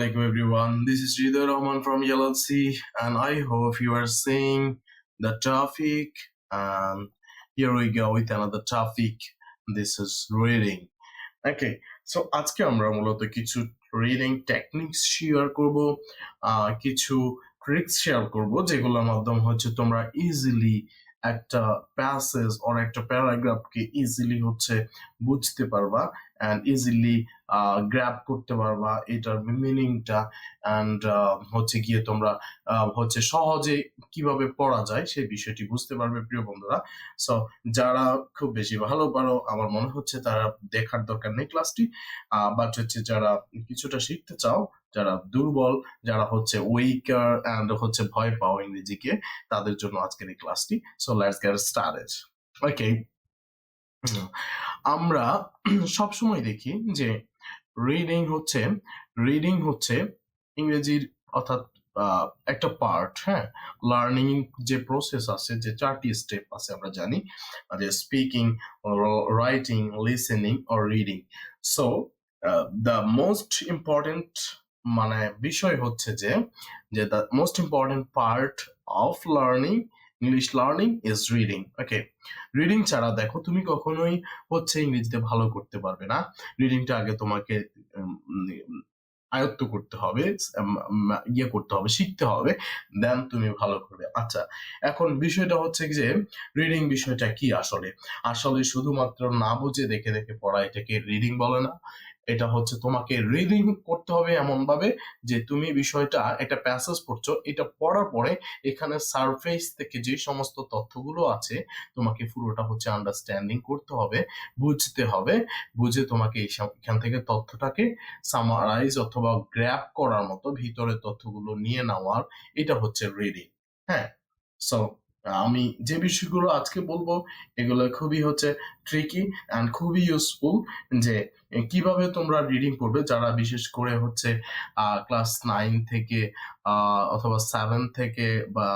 alaikum everyone. This is Ridha Rahman from LLC and I hope you are seeing the topic. And here we go with another topic. This is reading. Okay, so আজকে আমরা মূলত কিছু reading techniques share করব, কিছু tricks share করব যেগুলোর মাধ্যমে হচ্ছে তোমরা ইজিলি একটা প্যাসেজ অর একটা প্যারাগ্রাফকে ইজিলি হচ্ছে বুঝতে পারবা এন্ড ইজিলি গ্র্যাব করতে পারবা এটার মিনিংটা এন্ড হচ্ছে গিয়ে তোমরা হচ্ছে সহজে কিভাবে পড়া যায় সেই বিষয়টি বুঝতে পারবে প্রিয় বন্ধুরা। সো যারা খুব বেশি ভালো পারো আমার মনে হচ্ছে তারা দেখার দরকার নেই ক্লাসটি, বাট হচ্ছে যারা কিছুটা শিখতে চাও, যারা দুর্বল, যারা হচ্ছে উইকার এন্ড হচ্ছে ভয় পাও ইংরেজিকে, তাদের জন্য আজকের এই ক্লাসটি। So let's get started. Okay, আমরা সবসময় দেখি যে রিডিং হচ্ছে ইংরেজির অর্থাৎ একটা পার্ট। হ্যাঁ, লার্নিং যে প্রসেস আছে, যে 4টি স্টেপ আছে আমরা জানি, যে speaking, writing, listening or reading. So the most important মানে বিষয় হচ্ছে যে the most important part of learning English learning is reading. Okay, reading ছাড়া দেখো তুমি কখনোই হচ্ছে ইংরেজিতে ভালো করতে পারবে না। রিডিংটা আগে তোমাকে আয়ত্ত করতে হবে, শিখতে হবে, দেন তুমি ভালো করবে। আচ্ছা, এখন বিষয়টা হচ্ছে যে রিডিং বিষয়টা কি আসলে শুধুমাত্র না বুঝে দেখে দেখে পড়া এটাকে রিডিং বলে না। এটা হচ্ছে তোমাকে রিডিং করতে হবে এমন ভাবে যে তুমি বিষয়টা একটা প্যাসেজ পড়ছো, এটা পড়ার পরে এখানে সারফেস থেকে যে সমস্ত তথ্যগুলো আছে তোমাকে পুরোটা হচ্ছে আন্ডারস্ট্যান্ডিং করতে হবে, বুঝতে হবে, বুঝে তোমাকে এখান থেকে তথ্যটাকে সামারাইজ অথবা গ্র্যাব করার মতো ভিতরে তথ্যগুলো নিয়ে নেওয়ার, এটা হচ্ছে রিডিং। হ্যাঁ, সো আমি যে বিষয়গুলো আজকে বলবো এগুলো খুবই হচ্ছে ট্রিকি অ্যান্ড খুবই ইউজফুল, যে কিভাবে তোমরা রিডিং করবে যারা বিশেষ করে হচ্ছে ক্লাস 9 থেকে অথবা 7 থেকে বা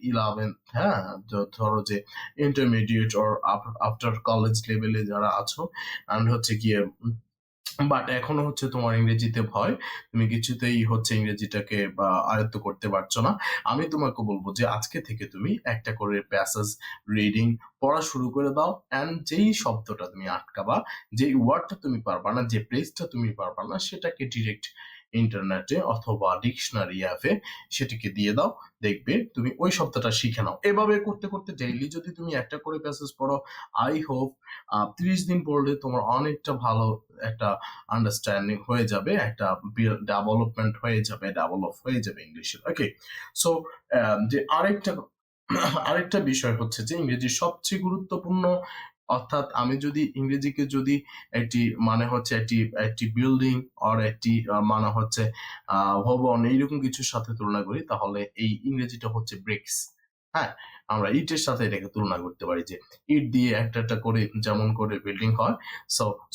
11, হ্যাঁ, ধরো যে ইন্টারমিডিয়েট অর আফটার কলেজ লেভেলে যারা আছো অ্যান্ড হচ্ছে গিয়ে বাট এখনো হচ্ছে তোমার ইংরেজিতে ভয়, তুমি কিছুতেই হচ্ছে ইংরেজিটাকে আয়ত্ত করতে পারছো না। আমি তোমাকে বলবো যে আজকে থেকে তুমি একটা করে প্যাসেজ রিডিং পড়া শুরু করে দাও এন্ড যেই শব্দটা তুমি আটকাবা, যেই ওয়ার্ডটা তুমি পারবা না, যে প্লেসটা তুমি পারবা না, সেটাকে ডিরেক্ট ইন্টারনেটে অথবা ডিকশনারি অ্যাপে সেটিকে দিয়ে দাও, দেখবে তুমি ওই শব্দটা শিখে নাও। এভাবে করতে করতে ডেইলি যদি তুমি একটা করে প্যাসেজ পড়ো, আই হোপ 30 দিন পড়লে তোমার অনেকটা ভালো একটা আন্ডারস্ট্যান্ডিং হয়ে যাবে, একটা ডেভেলপ হয়ে যাবে ইংলিশের। ওকে, সো যে আরেকটা বিষয় হচ্ছে যে ইংরেজির সবচেয়ে গুরুত্বপূর্ণ, অর্থাৎ আমি যদি ইংরেজিকে যদি একটি বিল্ডিং অর একটি মানে হচ্ছে ভবন এইরকম কিছুর সাথে তুলনা করি, তাহলে এই ইংরেজিটা হচ্ছে ব্রিক্স। হ্যাঁ, আমরা ইটের সাথে এটাকে তুলনা করতে পারি, যে ইট দিয়ে একটা করে যেমন করে বিল্ডিং হয়,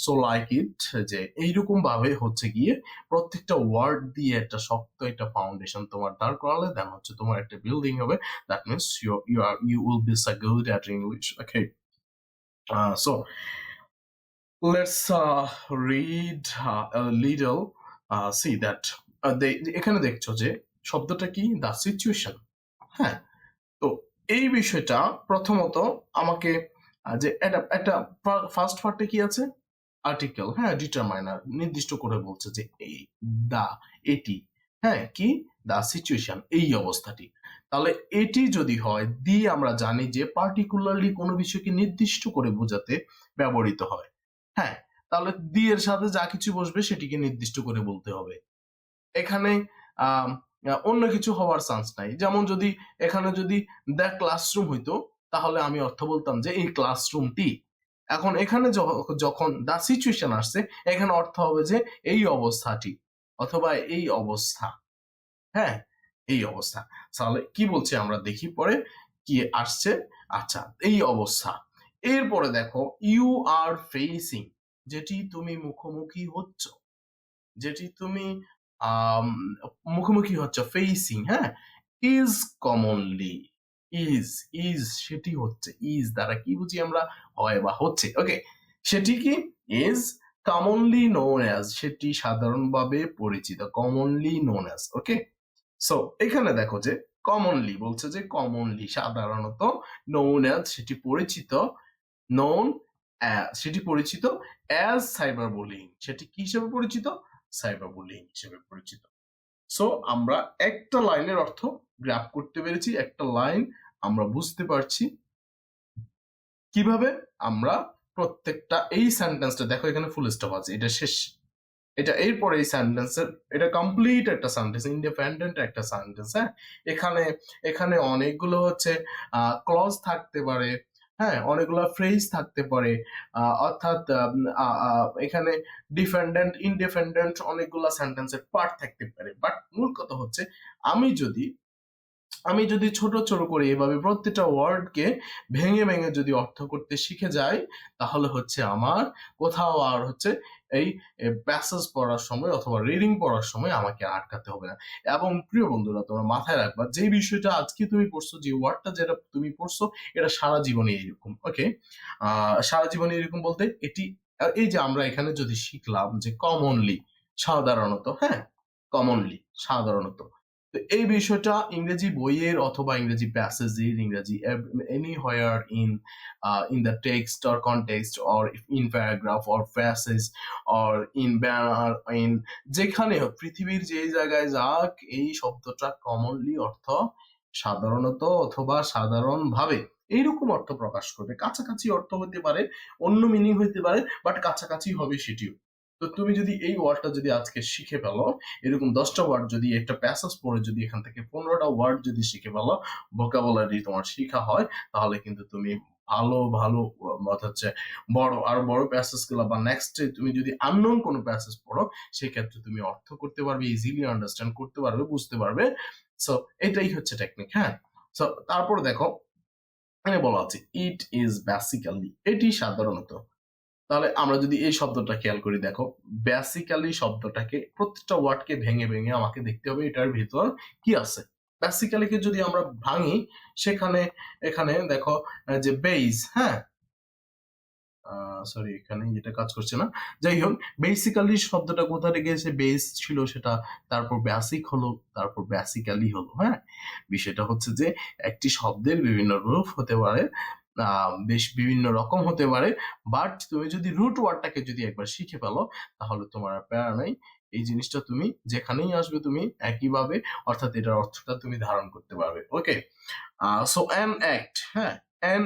সো লাইক ইট, যে এইরকম ভাবে হচ্ছে গিয়ে প্রত্যেকটা ওয়ার্ড দিয়ে একটা শক্ত একটা ফাউন্ডেশন তোমার দাঁড় করালে দেন হচ্ছে তোমার একটা বিল্ডিং হবে। That means you will be so good at English. Okay, so let's read a little, see that এখানে দেখছো যে শব্দটা কি, দ্য সিচুয়েশন। হ্যাঁ, তো এই বিষয়টা প্রথমত আমাকে যে একটা ফার্স্ট পার্টে কি আছে, আর্টিকেল, হ্যাঁ, ডিটারমাইনার নির্দিষ্ট করে বলছে যে এই দা, এটি, হ্যাঁ, কি, দা সিচুয়েশন, এই অবস্থাটি। তাহলে এটি যদি হয় দি, আমরা জানি যে পার্টিকুলারলি কোনো বিষয়কে নির্দিষ্ট করে বোঝাতে ব্যবহৃত হয়। হ্যাঁ, তাহলে দি এর সাথে যা কিছু বসবে সেটিকে নির্দিষ্ট করে বলতে হবে। এখানে অন্য কিছু হওয়ার চান্স নাই। যেমন যদি এখানে যদি দ্য ক্লাসরুম হইতো, তাহলে আমি অর্থ বলতাম যে এই ক্লাসরুমটি। এখন এখানে যখন দ্য সিচুয়েশন আসছে, এখানে অর্থ হবে যে এই অবস্থাটি অথবা এই অবস্থা। হ্যাঁ, এই অবস্থা। তাহলে কি বলছে আমরা দেখি পরে কি আসছে। আচ্ছা, এই অবস্থা। এরপরে দেখো ইউ আর ফেসিং, যেটি তুমি মুখোমুখি হচ্ছ, যেটি তুমি মুখোমুখি হচ্ছে, ফেসিং। হ্যাঁ, ইজ কমনলি, ইজ সেটি হচ্ছে, ইজ দ্বারা কি বুঝি আমরা, হয় বা হচ্ছে। ওকে, সেটি কি, ইজ কমনলি নোন অ্যাজ, সেটি সাধারণভাবে পরিচিত, কমনলি নোন অ্যাজ। ওকে, সো এখানে দেখো যে কমনলি বলছে যে কমনলি সাধারণত, নোন অ্যাজ সেটি পরিচিত, নোন সেটি পরিচিত, অ্যাজ সাইবার বুলিং সেটি কি হিসেবে পরিচিত, সাইবার বুলিং হিসেবে পরিচিত। সো আমরা একটা লাইনের অর্থ গ্র্যাপ করতে পেরেছি, একটা লাইন আমরা বুঝতে পারছি কিভাবে আমরা প্রত্যেকটা, এই সেন্টেন্সটা দেখো এখানে ফুল স্টপ আছে, এটা শেষ, এটা এরপরে এই সেন্টেন্সের, এটা কমপ্লিট একটা সেন্টেন্স, ইন্ডিপেন্ডেন্ট একটা সেন্টেন্স। হ্যাঁ, এখানে এখানে অনেকগুলো হচ্ছে ক্লজ থাকতে পারে, হ্যাঁ, অনেকগুলো ফ্রেজ থাকতে পারে, অর্থাৎ এখানে ডিপেন্ডেন্ট ইনডিপেন্ডেন্ট অনেকগুলো সেন্টেন্সের পার্ট থাকতে পারে। বাট মূল কথা হচ্ছে আমি যদি ছোট ছোট করে এভাবে প্রত্যেকটা ওয়ার্ডকে ভেঙে ভেঙে যদি অর্থ করতে শিখে যাই, তাহলে হচ্ছে আমার কোথাও আর হচ্ছে এই প্যাসেজ পড়ার সময় অথবা রিডিং পড়ার সময় আমাকে আটকাতে হবে না। এবং প্রিয় বন্ধুরা, তোমরা মাথায় রাখবা যে বিষয়টা আজকে তুমি পড়ছো, যে ওয়ার্ডটা যেটা তুমি পড়ছো, এটা সারা জীবনে এরকম। ওকে, সারা জীবনে এরকম বলতে এটি, এই যে আমরা এখানে যদি শিখলাম যে কমনলি সাধারণত, হ্যাঁ, কমনলি সাধারণত, তো এই বিষয়টা ইংরেজি বইয়ের অথবা ইংরেজি প্যাসেজের, ইংরেজি anywhere in the text or context or in paragraph or passage or in banner, in যেখানে হোক, পৃথিবীর যে জায়গায় যাক, এই শব্দটা কমনলি অর্থ সাধারণত অথবা সাধারণভাবে এইরকম অর্থ প্রকাশ করবে। কাছাকাছি অর্থ হতে পারে, অন্য মিনিং হতে পারে, বাট কাছাকাছি হবে সেটিও। তো তুমি যদি এই ওয়ার্ডটা যদি আজকে শিখে ফেলো, এরকম 10টা ওয়ার্ড যদি একটা প্যাসেজ পড়ে যদি এখান থেকে 15টা ওয়ার্ড যদি শিখে ফেলো, ভোকাবুলারি তোমার শেখা হয়, তাহলে কিন্তু তুমি ভালো ভালো হচ্ছে আরো বড় প্যাসেজ গুলো, বা নেক্সট তুমি যদি আননোন কোনো প্যাসেজ পড়ো, সেক্ষেত্রে তুমি অর্থ করতে পারবে, ইজিলি আন্ডারস্ট্যান্ড করতে পারবে, বুঝতে পারবে। সো এটাই হচ্ছে টেকনিক। হ্যাঁ, সো তারপরে দেখো এখানে বলা আছে ইট ইজ বেসিক্যালি, এটি সাধারণত। তাহলে আমরা যদি এই শব্দটা খেয়াল করি, দেখো বেসিক্যালি শব্দটাকে প্রত্যেকটা ওয়ার্ডকে ভেঙে ভেঙে আমাকে দেখতে হবে এটার ভিতর কি আছে। বেসিক্যালিকে যদি আমরা ভাঙি, সেখানে এখানে দেখো যে বেজ, হ্যাঁ, সরি এখানে যেটা কাজ করছে না, যাই হোক, বেসিক্যালি শব্দটা কোথা থেকে এসে, বেস ছিল সেটা, তারপর বেসিক হলো, তারপর বেসিক্যালি হলো। হ্যাঁ, বিষয়টা হচ্ছে যে একটি শব্দের বিভিন্ন রূপ হতে পারে, বেশ বিভিন্ন রকম হতে পারে, বাট তুমি যদি রুট ওয়ার্ডটাকে যদি একবার শিখে ফেলো, তাহলে তোমার আর প্যারা নাই, এই জিনিসটা তুমি যেখানেই আসবে তুমি একইভাবে, অর্থাৎ এটার অর্থটা তুমি ধারণ করতে পারবে। ওকে, সো অ্যান অ্যাক্ট, হ্যাঁ, অ্যান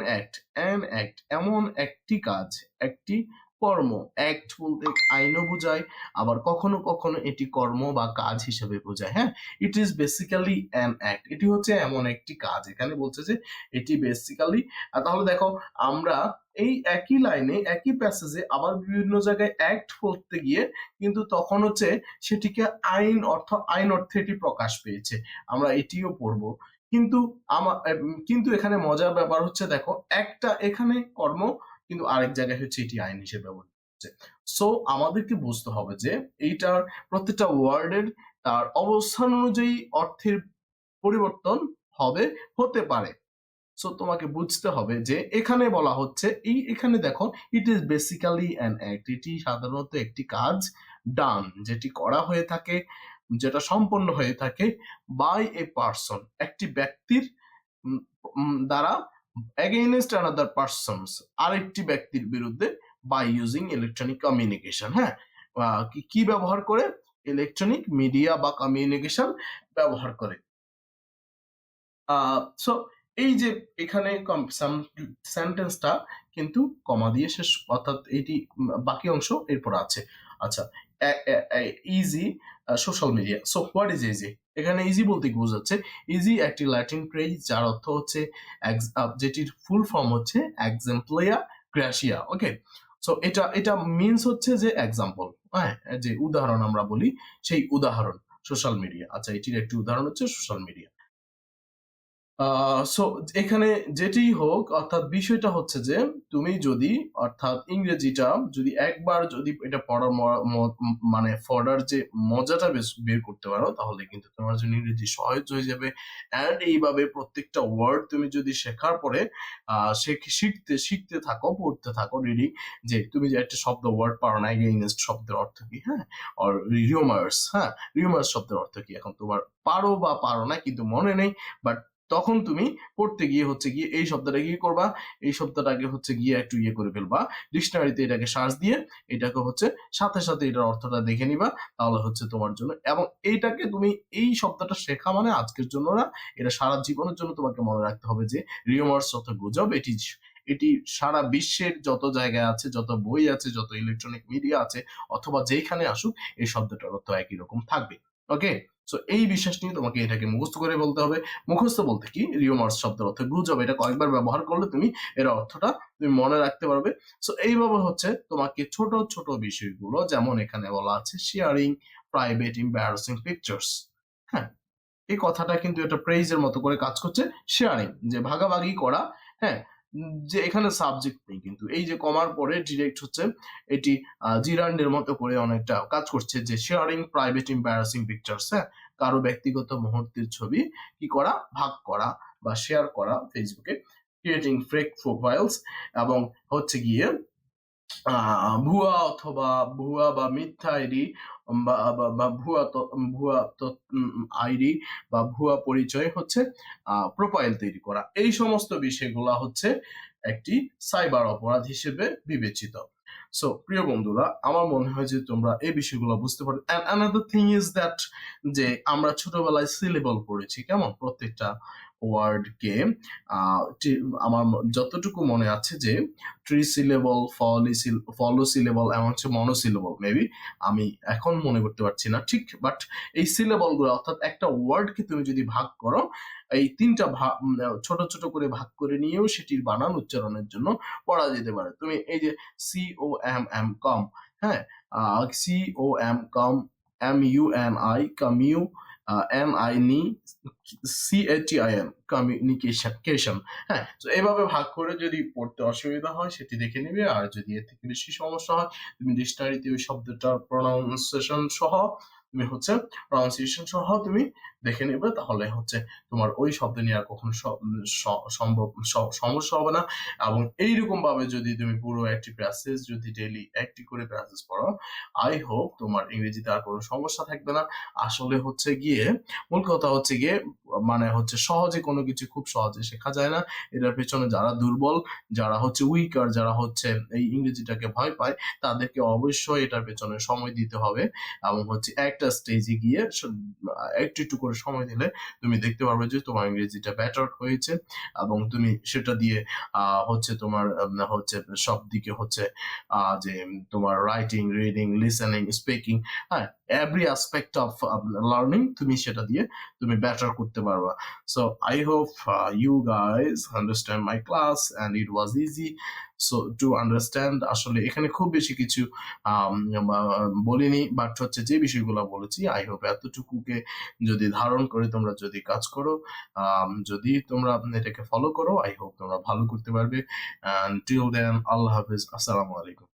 অ্যাক্ট এমন একটি কাজ, একটি কর্ম। অ্যাক্ট বলতে আইনও বোঝায়, আবার কখনো কখনো এটি কর্ম বা কাজ হিসেবে বোঝায়। হ্যাঁ, it is basically an act, এটি হচ্ছে এমন একটি কাজ। এখানে বলছে যে এটি বেসিক্যালি, তাহলে দেখো আমরা এই একই লাইনে একই প্যাসেজে আবার বিভিন্ন জায়গায় অ্যাক্ট করতে গিয়ে কিন্তু তখন হচ্ছে সেটিকে আইন অর্থে এটি প্রকাশ পেয়েছে, আমরা এটিও পড়বো। কিন্তু কিন্তু এখানে মজার ব্যাপার হচ্ছে, দেখো একটা এখানে কর্ম, কিন্তু আরেক জায়গায় হচ্ছে এটি আইন হিসেবে ব্যবহৃত হচ্ছে। সো আমাদেরকে বুঝতে হবে যে এইটার প্রত্যেকটা ওয়ার্ডের তার অবস্থান অনুযায়ী অর্থের পরিবর্তন হতে পারে। সো তোমাকে বুঝতে হবে যে এখানে বলা হচ্ছে, এখানে দেখো it is basically an act, এটি সাধারণত একটি কাজ, ডান যেটি করা হয়ে থাকে, যেটা সম্পন্ন হয়ে থাকে বাই এ পারসন, একটি ব্যক্তির দ্বারা, এগেইনস্ট অ্যানাদার পারসনস, আরেকটি ব্যক্তির বিরুদ্ধে, বাই ইউজিং ইলেকট্রনিক কমিউনিকেশন। হ্যাঁ, কি ব্যবহার করে, ইলেকট্রনিক মিডিয়া বা কমিউনিকেশন ব্যবহার করে। সো এই যে এখানে সেন্টেন্সটা কিন্তু কমা দিয়ে শেষ, অর্থাৎ এটি বাকি অংশ এরপর আছে। আচ্ছা, easy social media. So what is easy, এখানে ইজি বলতে কি বোঝাচ্ছে, ইজি একটি ল্যাটিন ফ্রেজ যার অর্থ হচ্ছে, যেটির ফুল ফর্ম হচ্ছে এক্সাম্পলিয়া গ্রাসিয়া। ওকে, সো এটা মিনস হচ্ছে যে এক্সাম্পল, হ্যাঁ, যে উদাহরণ আমরা বলি, সেই উদাহরণ সোশ্যাল মিডিয়া। আচ্ছা, এটির একটি উদাহরণ হচ্ছে সোশ্যাল মিডিয়া। সো এখানে যেটি হোক, অর্থাৎ বিষয়টা হচ্ছে যে তুমি যদি অর্থাৎ ইংরেজিটা যদি একবার যদি এটা পড়ার মানে পড়ার যে মজাটা বের করতে পারো, তাহলে কিন্তু তোমার জন্য ইংরেজি সহজ হয়ে যাবে। অ্যান্ড এইভাবে প্রত্যেকটা ওয়ার্ড তুমি যদি শেখার পরে শিখতে শিখতে থাকো, পড়তে থাকো রিডিং, যে তুমি যে একটা শব্দ ওয়ার্ড পারো না, এগেইনস্ট শব্দের অর্থ কি, হ্যাঁ, আর রিউমার্স, হ্যাঁ, রিউমার্স শব্দের অর্থ কি, এখন তোমার পারো বা পারো না কিন্তু মনে নেই, বাট তখন তুমি পড়তে গিয়ে হচ্ছে গিয়ে এই শব্দটা কি করবা, এই শব্দটাকে হচ্ছে গিয়ে একটু করে ফেলবা, ডিকশনারিতে এটাকে সার্চ দিয়ে এটাকে হচ্ছে সাথে সাথে এটার অর্থটা দেখে নিবা, তাহলে হচ্ছে তোমার জন্য। এবং এইটাকে তুমি এই শব্দটা শেখা মানে আজকের জন্য না, এটা সারা জীবনের জন্য তোমাকে মনে রাখতে হবে যে রিউমার্স অর্থ গুজব, এটি সারা বিশ্বের যত জায়গায় আছে, যত বই আছে, যত ইলেকট্রনিক মিডিয়া আছে, অথবা যেখানে আসুক, এই শব্দটার অর্থ একই রকম থাকবে। ওকে, সো এই বিশ্বাস নিয়ে তোমাকে এটাকে মুখস্থ করে বলতে হবে। মুখস্থ বলতে কি, রিউমার্স শব্দের অর্থ গুজব, এটা কয়েকবার ব্যবহার করলে তুমি এর অর্থটা তুমি মনে রাখতে পারবে। সো এইভাবে হচ্ছে তোমাকে ছোট ছোট বিষয়গুলো, যেমন এখানে বলা আছে শেয়ারিং প্রাইভেট এম্বারাসিং পিকচার্স, হ্যাঁ, এই কথাটা কিন্তু এটা প্রেইজের মতো করে কাজ করছে। শেয়ারিং যে ভাগাভাগি করা, হ্যাঁ, যে এখানে সাবজেক্ট নেই, কিন্তু এই যে কমার পরে ডিরেক্ট হচ্ছে এটি জিরান্ডের মতো করে অনেকটা কাজ করছে, যে শেয়ারিং প্রাইভেট এম্বারাসিং পিকচার্স, হ্যাঁ, কারো ব্যক্তিগত মুহূর্তের ছবি কি করা, ভাগ করা বা শেয়ার করা ফেসবুকে, ক্রিয়েটিং ফেক প্রোফাইলস, এবং হচ্ছে গিয়ে ভুয়া বা মিথ্যা আইডি বা ভুয়া আইডি বা ভুয়া পরিচয় হচ্ছে প্রোফাইল তৈরি করা, এই সমস্ত বিষয়গুলা হচ্ছে একটি সাইবার অপরাধ হিসেবে বিবেচিত। সো প্রিয় বন্ধুরা, আমার মনে হয় যে তোমরা এই বিষয়গুলো বুঝতে পারো। And another thing is that, যে আমরা ছোটবেলায় সিলেবল পড়েছি, কেমন প্রত্যেকটা ওয়ার্ডকে, আমার যতটুকু মনে আছে যে ট্রি সিলেবল, ফলো সিলেবল এবং হচ্ছে মনোসিলেবল, মেবি আমি এখন মনে করতে পারছি না ঠিক, বাট এই সিলেবল গুলো, অর্থাৎ একটা ওয়ার্ডকে তুমি যদি ভাগ করো, এই তিনটা ছোট ছোট করে ভাগ করে নিয়েও সেটির বানান উচ্চারণের জন্য পড়া যেতে পারে। তুমি এই যে COMM কম, হ্যাঁ, COM MUNI কমিউ, NI CHIN communication, হ্যাঁ, তো এইভাবে ভাগ করে যদি পড়তে অসুবিধা হয় সেটি দেখে নিবে। আর যদি এর থেকে বেশি সমস্যা হয়, তুমি ডিকশনারিতে ওই শব্দটার প্রনাউন্সিয়েশন সহ তুমি দেখে নেবে, তাহলে হচ্ছে তোমার ওই শব্দ নিয়ে আর কখনো সমস্যা হবে না। এবং এইরকম ভাবে যদি তুমি পুরো একটি প্যাসেজ যদি ডেইলি একটি করে প্যাসেজ পড়ো, আই হোপ তোমার ইংরেজিতে আর কোনো সমস্যা থাকবে না। আসলে হচ্ছে গিয়ে মূল কথা হচ্ছে গিয়ে, মানে হচ্ছে সহজে কোনো কিছু খুব সহজে শেখা যায় না। এটার পেছনে যারা দুর্বল, যারা হচ্ছে উইকার, যারা হচ্ছে এই ইংরেজিটাকে ভয় পায়, তাদেরকে অবশ্যই এটার পেছনে সময় দিতে হবে। এবং হচ্ছে একটা স্টেজে গিয়ে একটু একটু করে সময় দিলে তুমি দেখতে পারবে যে তোমার ইংরেজিটা বেটার হয়েছে, এবং তুমি সেটা দিয়ে হচ্ছে তোমার হচ্ছে সব দিকে হচ্ছে যে তোমার রাইটিং, রিডিং, লিসেনিং, স্পিকিং, হ্যাঁ, এভরি অ্যাসপেক্ট অফ লার্নিং তুমি সেটা দিয়ে তুমি বেটার করতে পারবা। So I hope you guys understand my class and it was easy so to understand। আসলে এখানে খুব বেশি কিছু বলিনি, বাট হচ্ছে যে বিষয়গুলো বলেছি, আই হোপ এতটুকুকে যদি ধারণ করে তোমরা যদি কাজ করো, যদি তোমরা এটাকে ফলো করো, আই হোপ তোমরা ভালো করতে পারবে। and till then, আল্লাহ হাফিজ, আসসালামু আলাইকুম।